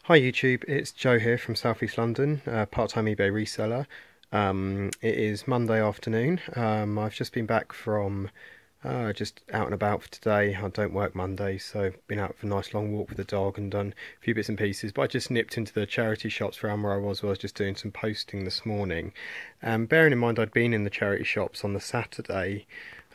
Hi YouTube, it's Joe here from South East London, part-time eBay reseller. It is Monday afternoon. I've just been back from just out and about for today. I don't work Mondays, so I've been out for a nice long walk with the dog and done a few bits and pieces. But I just nipped into the charity shops around where I was just doing some posting this morning. Bearing in mind I'd been in the charity shops on the Saturday,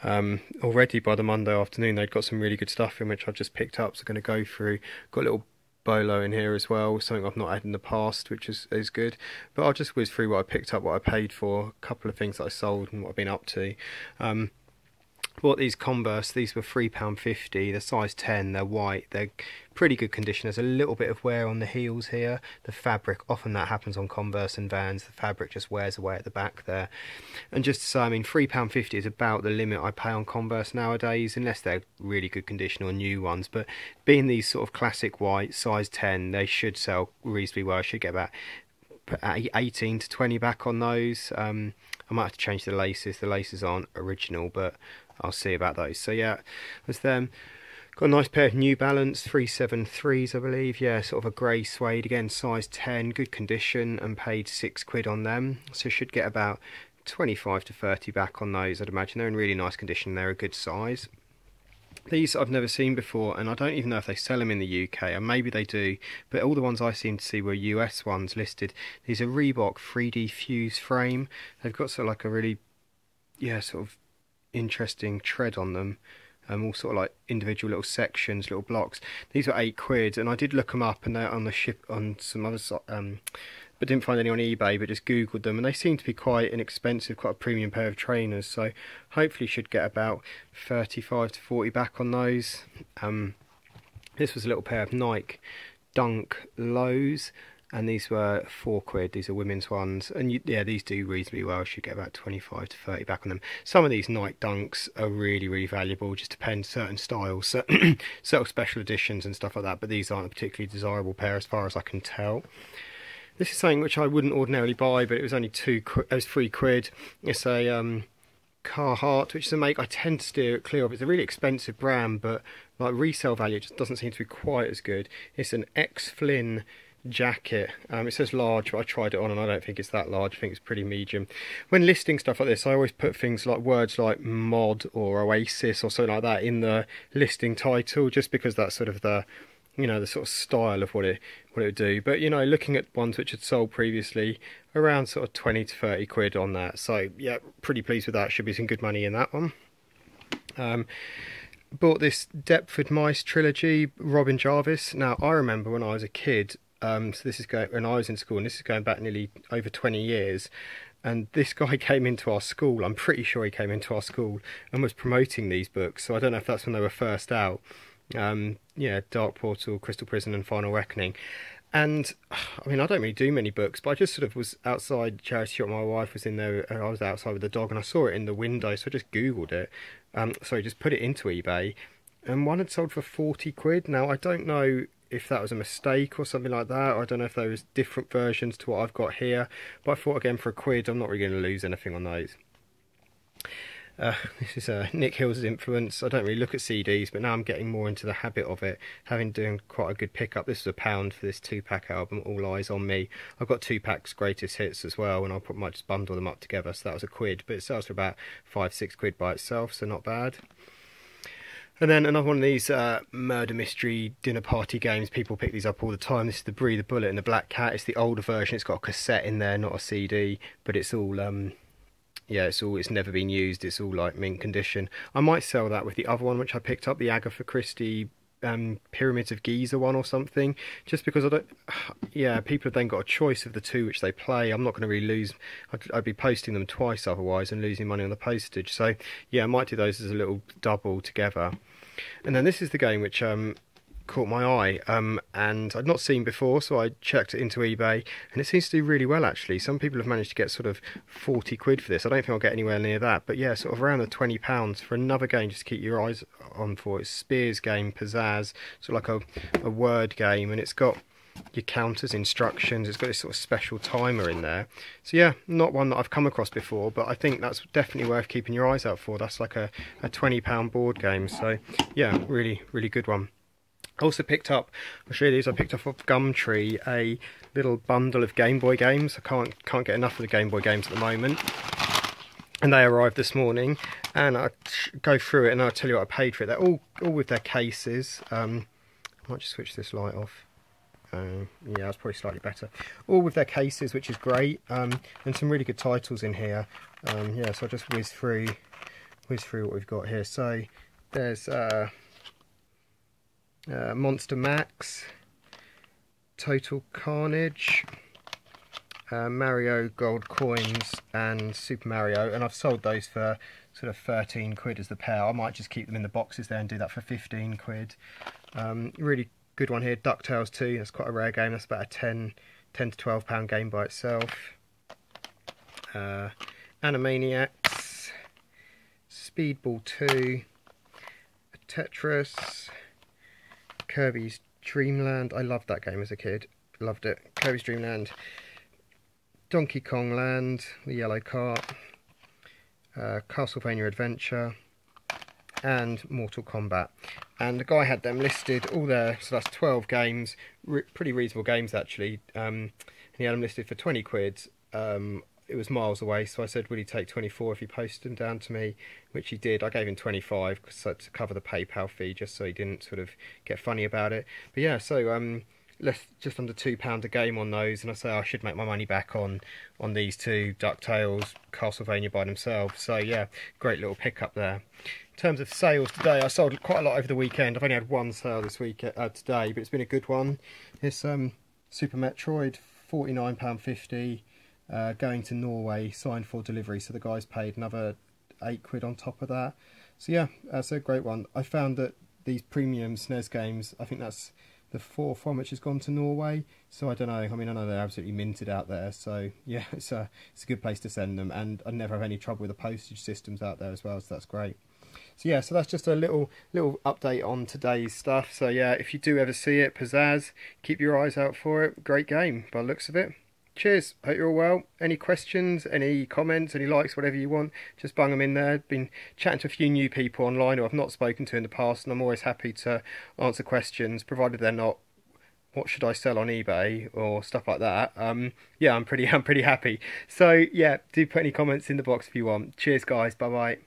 already by the Monday afternoon they'd got some really good stuff in which I've just picked up, so I'm going to go through. Got a little BOLO in here as well, something I've not had in the past, which is good. But I'll just whiz through what I picked up, what I paid for, a couple of things that I sold and what I've been up to. Bought these Converse. These were £3.50. They're size 10. They're white. They're pretty good condition. There's a little bit of wear on the heels here. The fabric, often that happens on Converse and Vans. The fabric just wears away at the back there. And just to say, I mean, £3.50 is about the limit I pay on Converse nowadays, unless they're really good condition or new ones. But being these sort of classic white, size 10, they should sell reasonably well. I should get about 18 to 20 back on those. I might have to change the laces. The laces aren't original, but I'll see about those. So yeah, that's them. Got a nice pair of New Balance 373s, I believe. Yeah, sort of a grey suede, again size 10, good condition, and paid £6 on them. So should get about 25 to 30 back on those, I'd imagine. They're in really nice condition. They're a good size. These I've never seen before, and I don't even know if they sell them in the UK, and maybe they do, but all the ones I seem to see were US ones listed. These are Reebok 3D Fuse frame. They've got sort of like a really, yeah, sort of interesting tread on them. All sort of like individual little sections, little blocks. These were £8, and I did look them up, and they're on the ship on some other but didn't find any on eBay, but just googled them, and they seem to be quite inexpensive, quite a premium pair of trainers, so hopefully should get about 35 to 40 back on those. This was a little pair of Nike Dunk Lows, and these were £4. These are women's ones, and yeah, these do reasonably well. Should get about 25 to 30 back on them. Some of these Nike Dunks are really valuable, just depends certain styles, certain special editions and stuff like that, but these aren't a particularly desirable pair as far as I can tell. This is something which I wouldn't ordinarily buy, but it was only £3. It's a Carhartt, which is a make I tend to steer clear of. It's a really expensive brand, but like resale value, it just doesn't seem to be quite as good. It's an X-Flynn jacket. It says large, but I tried it on and I don't think it's that large. I think it's pretty medium. When listing stuff like this, I always put things like words like mod or Oasis or something like that in the listing title, just because that's sort of the, you know, the sort of style of what it would do. But you know, looking at ones which had sold previously, around sort of 20 to 30 quid on that. So yeah, pretty pleased with that. Should be some good money in that one. Bought this Deptford Mice trilogy, Robin Jarvis. Now I remember when I was a kid, so this is going when I was in school, and this is going back nearly over 20 years. And this guy came into our school, I'm pretty sure he came into our school and was promoting these books. So I don't know if that's when they were first out. Yeah, Dark Portal, Crystal Prison and Final Reckoning. And I mean, I don't really do many books, but I just sort of was outside the charity shop. My wife was in there and I was outside with the dog, and I saw it in the window, so I just googled it. Sorry, just put it into eBay, and one had sold for 40 quid. Now I don't know if that was a mistake or something like that. I don't know if there was different versions to what I've got here, but I thought, again, for £1, I'm not really going to lose anything on those. This is Nick Hill's influence. I don't really look at CDs, but now I'm getting more into the habit of it, having doing quite a good pickup. This was £1 for this 2-pack album, All Eyes on Me. I've got 2 packs Greatest Hits as well, and might just bundle them up together, so that was £1, but it sells for about 5-6 quid by itself, so not bad. And then another one of these murder mystery dinner party games. People pick these up all the time. This is the Breathe the Bullet and the Black Cat. It's the older version. It's got a cassette in there, not a CD, but it's all yeah, it's never been used. It's all like mint condition. I might sell that with the other one which I picked up, the Agatha Christie Pyramids of Giza one or something, just because I don't, yeah, people have then got a choice of the two which they play. I'm not going to really lose, I'd be posting them twice otherwise and losing money on the postage. So yeah, I might do those as a little double together. And then this is the game which caught my eye, and I'd not seen before, so I checked it into eBay, and it seems to do really well actually. Some people have managed to get sort of 40 quid for this. I don't think I'll get anywhere near that, but yeah, sort of around the £20 for another game just to keep your eyes on for. It's Spears game, Pazazz, sort of like a word game, and it's got your counters, instructions, it's got this sort of special timer in there. So yeah, not one that I've come across before, but I think that's definitely worth keeping your eyes out for. That's like a £20 board game, so yeah, really good one. I also picked up, I'll show you these, I picked up off Gumtree a little bundle of Game Boy games. I can't get enough of the Game Boy games at the moment. And they arrived this morning, and I'll go through it and I'll tell you what I paid for it. They're all with their cases. I might just switch this light off. Yeah, that's probably slightly better. All with their cases, which is great, and some really good titles in here. Yeah, so I'll just whiz through what we've got here. So there's Monster Max, Total Carnage, Mario Gold Coins, and Super Mario, and I've sold those for sort of 13 quid as the pair. I might just keep them in the boxes there and do that for 15 quid. Really good one here, DuckTales 2. That's quite a rare game. That's about a 10 to 12 pound game by itself. Animaniacs, Speedball 2, Tetris, Kirby's Dream Land. I loved that game as a kid. Loved it. Kirby's Dream Land. Donkey Kong Land, the yellow cart, Castlevania Adventure, and Mortal Kombat. And the guy had them listed all there, so that's 12 games, pretty reasonable games actually. And he had them listed for 20 quid. It was miles away, so I said, will he take 24 if he posted them down to me, which he did. I gave him 25 to cover the PayPal fee, just so he didn't sort of get funny about it. But yeah, so just under £2 a game on those, and I say I should make my money back on these two, DuckTales, Castlevania by themselves. So yeah, great little pickup there. In terms of sales today, I sold quite a lot over the weekend. I've only had one sale this week today, but it's been a good one. It's Super Metroid, £49.50, going to Norway, signed for delivery, so the guys paid another 8 quid on top of that. So yeah, that's a great one. I found that these premium SNES games, I think that's the fourth one which has gone to Norway, so I don't know. I mean, I know they're absolutely minted out there, so yeah, it's a good place to send them, and I never have any trouble with the postage systems out there as well, so that's great. So yeah, so that's just a little update on today's stuff. So yeah, if you do ever see it, Pazazz, keep your eyes out for it. Great game by the looks of it. Cheers, hope you're all well. Any questions, any comments, any likes, whatever you want, just bung them in there. Been chatting to a few new people online who I've not spoken to in the past, and I'm always happy to answer questions, provided they're not, what should I sell on eBay or stuff like that. Yeah, I'm pretty happy. So yeah, do put any comments in the box if you want. Cheers guys, bye bye.